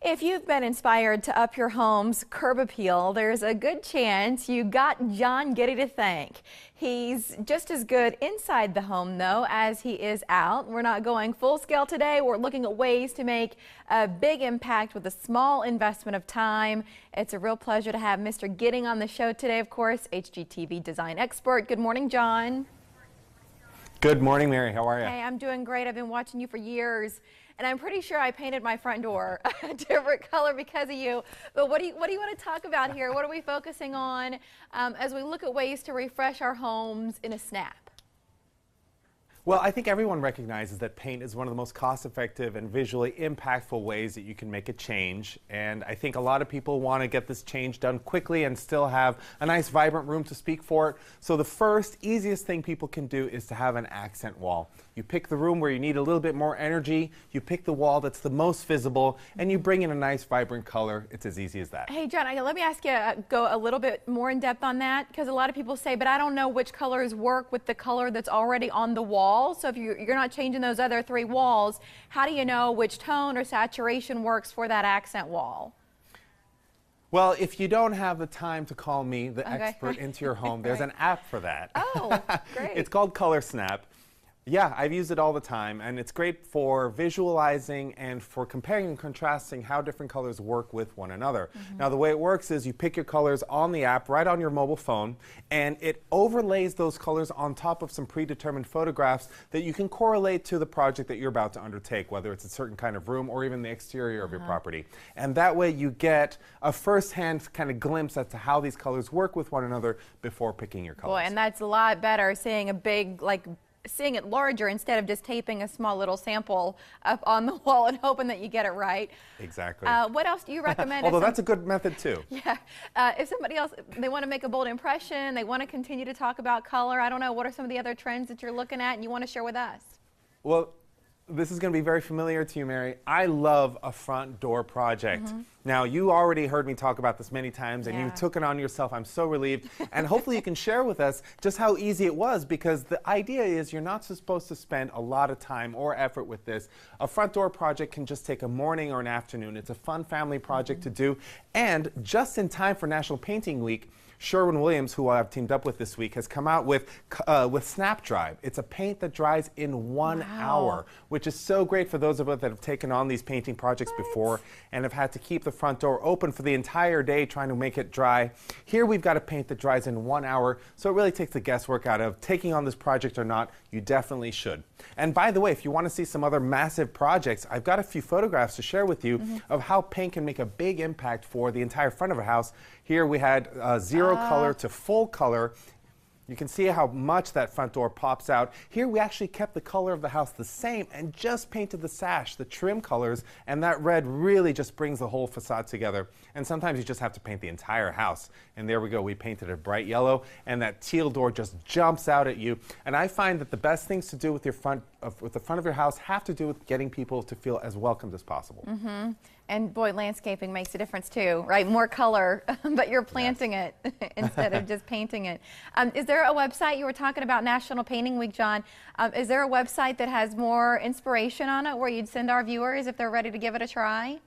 If you've been inspired to up your home's curb appeal, there's a good chance you got John Getty to thank. He's just as good inside the home, though, as he is out. We're not going full scale today. We're looking at ways to make a big impact with a small investment of time. It's a real pleasure to have Mr. Getty on the show today, of course, HGTV design expert. Good morning, John. Good morning, Mary. How are you? Hey, I'm doing great. I've been watching you for years, and I'm pretty sure I painted my front door a different color because of you. But what do you want to talk about here? What are we focusing on as we look at ways to refresh our homes in a snap? Well, I think everyone recognizes that paint is one of the most cost-effective and visually impactful ways that you can make a change. And I think a lot of people want to get this change done quickly and still have a nice, vibrant room to speak for it. So the first, easiest thing people can do is to have an accent wall. You pick the room where you need a little bit more energy, you pick the wall that's the most visible, and you bring in a nice, vibrant color. It's as easy as that. Hey, John, let me ask you, go a little bit more in depth on that, because a lot of people say, but I don't know which colors work with the color that's already on the wall. So if you're not changing those other three walls, how do you know which tone or saturation works for that accent wall? Well, if you don't have the time to call me, the expert, into your home, there's an app for that. Oh, great. It's called Color Snap. Yeah, I've used it all the time, and it's great for visualizing and for comparing and contrasting how different colors work with one another. Now, the way it works is you pick your colors on the app right on your mobile phone, and it overlays those colors on top of some predetermined photographs that you can correlate to the project that you're about to undertake, whether it's a certain kind of room or even the exterior of your property. And that way you get a first-hand kind of glimpse as to how these colors work with one another before picking your colors. Boy, and that's a lot better, seeing a big, seeing it larger instead of just taping a small little sample up on the wall and hoping that you get it right. Exactly. What else do you recommend? Although that's a good method too. Yeah. If somebody else, they want to make a bold impression, they want to continue to talk about color, I don't know, what are some of the other trends that you're looking at and you want to share with us? Well, this is going to be very familiar to you, Mary. I love a front door project. Now, you already heard me talk about this many times, and you took it on yourself. I'm so relieved. And hopefully you can share with us just how easy it was, because the idea is you're not supposed to spend a lot of time or effort with this. A front door project can just take a morning or an afternoon. It's a fun family project to do. And just in time for National Painting Week, Sherwin-Williams, who I've teamed up with this week, has come out with Snap Dry. It's a paint that dries in 1 hour, which is so great for those of us that have taken on these painting projects before and have had to keep the front door open for the entire day trying to make it dry. Here we've got a paint that dries in 1 hour, so it really takes the guesswork out of taking on this project or not. You definitely should. And by the way, if you want to see some other massive projects, I've got a few photographs to share with you of how paint can make a big impact for the entire front of a house. Here we had zero color to full color. You can see how much that front door pops out. Here we actually kept the color of the house the same and just painted the sash, the trim colors, and that red really just brings the whole facade together. And sometimes you just have to paint the entire house. And there we go, we painted it bright yellow, and that teal door just jumps out at you. And I find that the best things to do with your with the front of your house have to do with getting people to feel as welcomed as possible. And boy, landscaping makes a difference too, right? More color, but you're planting it instead of just painting it. Is there a website, you were talking about National Painting Week, John, is there a website that has more inspiration on it where you'd send our viewers if they're ready to give it a try?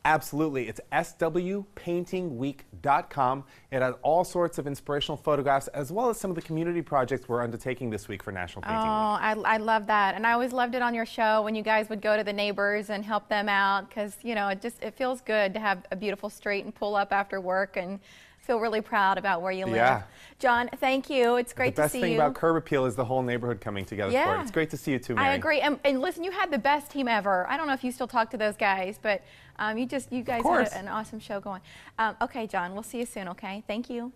Absolutely. It's swpaintingweek.com. It has all sorts of inspirational photographs as well as some of the community projects we're undertaking this week for National Painting Week. I love that. And I always loved it on your show when you guys would go to the neighbors and help them out, because, you know, it feels good to have a beautiful street and pull up after work and feel really proud about where you live. Yeah. John, thank you. It's great to see you. The best thing about Curb Appeal is the whole neighborhood coming together for it. It's great to see you too, Mary. I agree. And listen, you had the best team ever. I don't know if you still talk to those guys, but you guys had an awesome show going. Okay, John, we'll see you soon, okay? Thank you.